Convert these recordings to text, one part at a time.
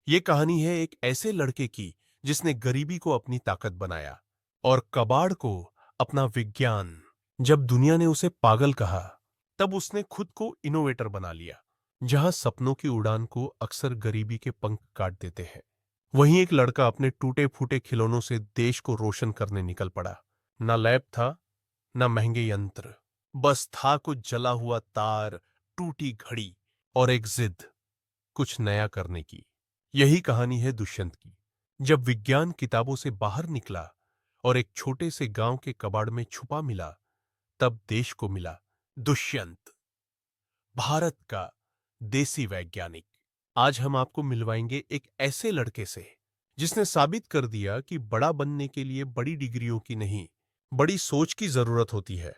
ये कहानी है एक ऐसे लड़के की जिसने गरीबी को अपनी ताकत बनाया और कबाड़ को अपना विज्ञान। जब दुनिया ने उसे पागल कहा, तब उसने खुद को इनोवेटर बना लिया। जहां सपनों की उड़ान को अक्सर गरीबी के पंख काट देते हैं, वहीं एक लड़का अपने टूटे फूटे खिलौनों से देश को रोशन करने निकल पड़ा। ना लैब था, ना महंगे यंत्र, बस था कुछ जला हुआ तार, टूटी घड़ी और एक जिद, कुछ नया करने की। यही कहानी है दुष्यंत की। जब विज्ञान किताबों से बाहर निकला और एक छोटे से गांव के कबाड़ में छुपा मिला, तब देश को मिला दुष्यंत, भारत का देसी वैज्ञानिक। आज हम आपको मिलवाएंगे एक ऐसे लड़के से जिसने साबित कर दिया कि बड़ा बनने के लिए बड़ी डिग्रियों की नहीं, बड़ी सोच की जरूरत होती है।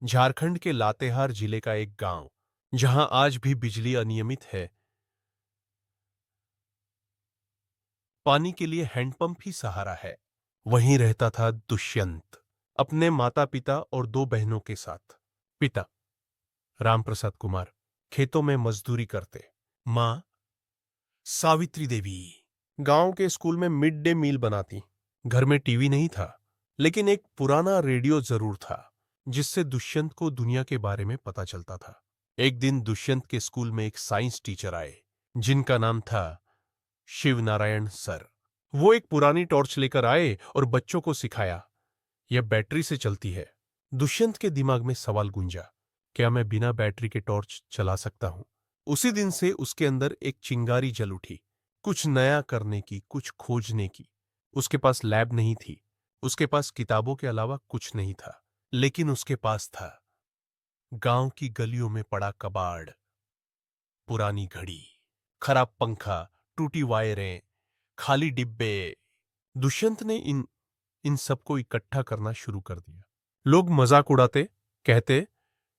झारखंड के लातेहार जिले का एक गांव, जहां आज भी बिजली अनियमित है, पानी के लिए हैंडपंप ही सहारा है, वहीं रहता था दुष्यंत अपने माता पिता और दो बहनों के साथ। पिता रामप्रसाद कुमार खेतों में मजदूरी करते, मां सावित्री देवी गांव के स्कूल में मिड डे मील बनाती। घर में टीवी नहीं था, लेकिन एक पुराना रेडियो जरूर था, जिससे दुष्यंत को दुनिया के बारे में पता चलता था। एक दिन दुष्यंत के स्कूल में एक साइंस टीचर आए, जिनका नाम था शिव नारायण सर। वो एक पुरानी टॉर्च लेकर आए और बच्चों को सिखाया, यह बैटरी से चलती है। दुष्यंत के दिमाग में सवाल गूंजा, क्या मैं बिना बैटरी के टॉर्च चला सकता हूं? उसी दिन से उसके अंदर एक चिंगारी जल उठी, कुछ नया करने की, कुछ खोजने की। उसके पास लैब नहीं थी, उसके पास किताबों के अलावा कुछ नहीं था, लेकिन उसके पास था गांव की गलियों में पड़ा कबाड़, पुरानी घड़ी, खराब पंखा, टूटी वायरें, खाली डिब्बे। दुष्यंत ने इन सबको इकट्ठा करना शुरू कर दिया। लोग मजाक उड़ाते, कहते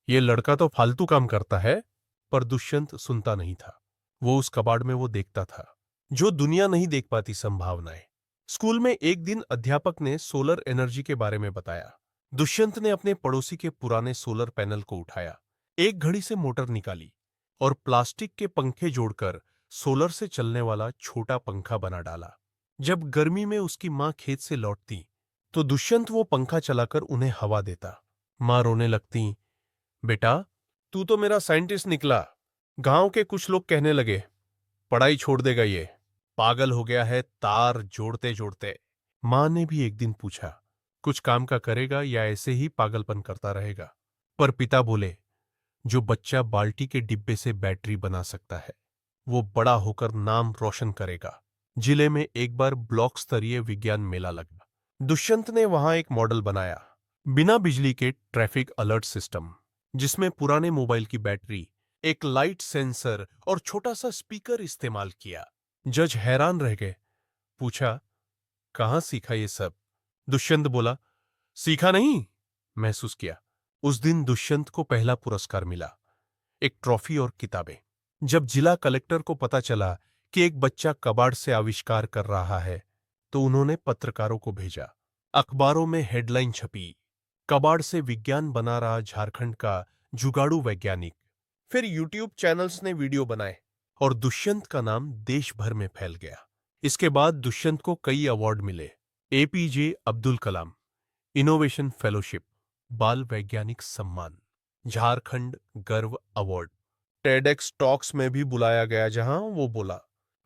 ये लड़का तो फालतू काम करता है, पर दुष्यंत सुनता नहीं था। वो उस कबाड़ में वो देखता था जो दुनिया नहीं देख पाती, संभावनाएं। स्कूल में एक दिन अध्यापक ने सोलर एनर्जी के बारे में बताया। दुष्यंत ने अपने पड़ोसी के पुराने सोलर पैनल को उठाया, एक घड़ी से मोटर निकाली और प्लास्टिक के पंखे जोड़कर सोलर से चलने वाला छोटा पंखा बना डाला। जब गर्मी में उसकी मां खेत से लौटती, तो दुष्यंत वो पंखा चलाकर उन्हें हवा देता। मां रोने लगती, बेटा, तू तो मेरा साइंटिस्ट निकला। गांव के कुछ लोग कहने लगे, पढ़ाई छोड़ देगा ये, पागल हो गया है तार जोड़ते जोड़ते। मां ने भी एक दिन पूछा, कुछ काम का करेगा या ऐसे ही पागलपन करता रहेगा? पर पिता बोले, जो बच्चा बाल्टी के डिब्बे से बैटरी बना सकता है, वो बड़ा होकर नाम रोशन करेगा। जिले में एक बार ब्लॉक स्तरीय विज्ञान मेला लगा। दुष्यंत ने वहां एक मॉडल बनाया, बिना बिजली के ट्रैफिक अलर्ट सिस्टम, जिसमें पुराने मोबाइल की बैटरी, एक लाइट सेंसर और छोटा सा स्पीकर इस्तेमाल किया। जज हैरान रह गए, पूछा, कहां सीखा ये सब? दुष्यंत बोला, सीखा नहीं, महसूस किया। उस दिन दुष्यंत को पहला पुरस्कार मिला, एक ट्रॉफी और किताबें। जब जिला कलेक्टर को पता चला कि एक बच्चा कबाड़ से आविष्कार कर रहा है, तो उन्होंने पत्रकारों को भेजा। अखबारों में हेडलाइन छपी, कबाड़ से विज्ञान बना रहा झारखंड का जुगाड़ू वैज्ञानिक। फिर यूट्यूब चैनल्स ने वीडियो बनाए और दुष्यंत का नाम देश भर में फैल गया। इसके बाद दुष्यंत को कई अवार्ड मिले, APJ Abdul Kalam innovation fellowship, बाल वैज्ञानिक सम्मान, झारखंड गर्व अवार्ड। टेडेक्स टॉक्स में भी बुलाया गया, जहां वो बोला,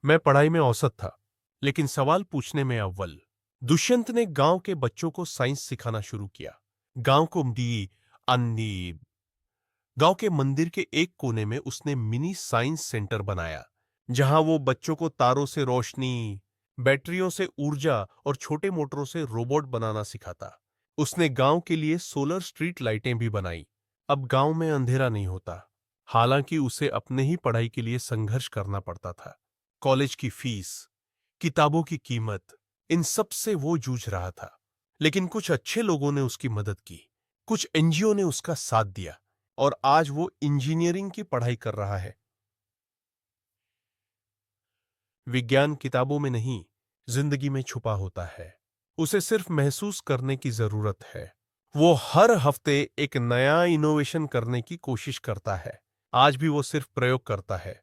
मैं पढ़ाई में औसत था, लेकिन सवाल पूछने में अव्वल। दुष्यंत ने गांव के बच्चों को साइंस सिखाना शुरू किया। गांव को दी अन्नी गांव के मंदिर के एक कोने में उसने मिनी साइंस सेंटर बनाया, जहां वो बच्चों को तारों से रोशनी, बैटरियों से ऊर्जा और छोटे मोटरों से रोबोट बनाना सिखाता। उसने गांव के लिए सोलर स्ट्रीट लाइटें भी बनाई। अब गांव में अंधेरा नहीं होता। हालांकि उसे अपने ही पढ़ाई के लिए संघर्ष करना पड़ता था। कॉलेज की फीस, किताबों की कीमत, इन सब से वो जूझ रहा था। लेकिन कुछ अच्छे लोगों ने उसकी मदद की, कुछ एनजीओ ने उसका साथ दिया, और आज वो इंजीनियरिंग की पढ़ाई कर रहा है। विज्ञान किताबों में नहीं, जिंदगी में छुपा होता है। उसे सिर्फ महसूस करने की जरूरत है। वो हर हफ्ते एक नया इनोवेशन करने की कोशिश करता है। आज भी वो सिर्फ प्रयोग करता है,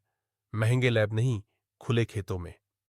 महंगे लैब नहीं, खुले खेतों में।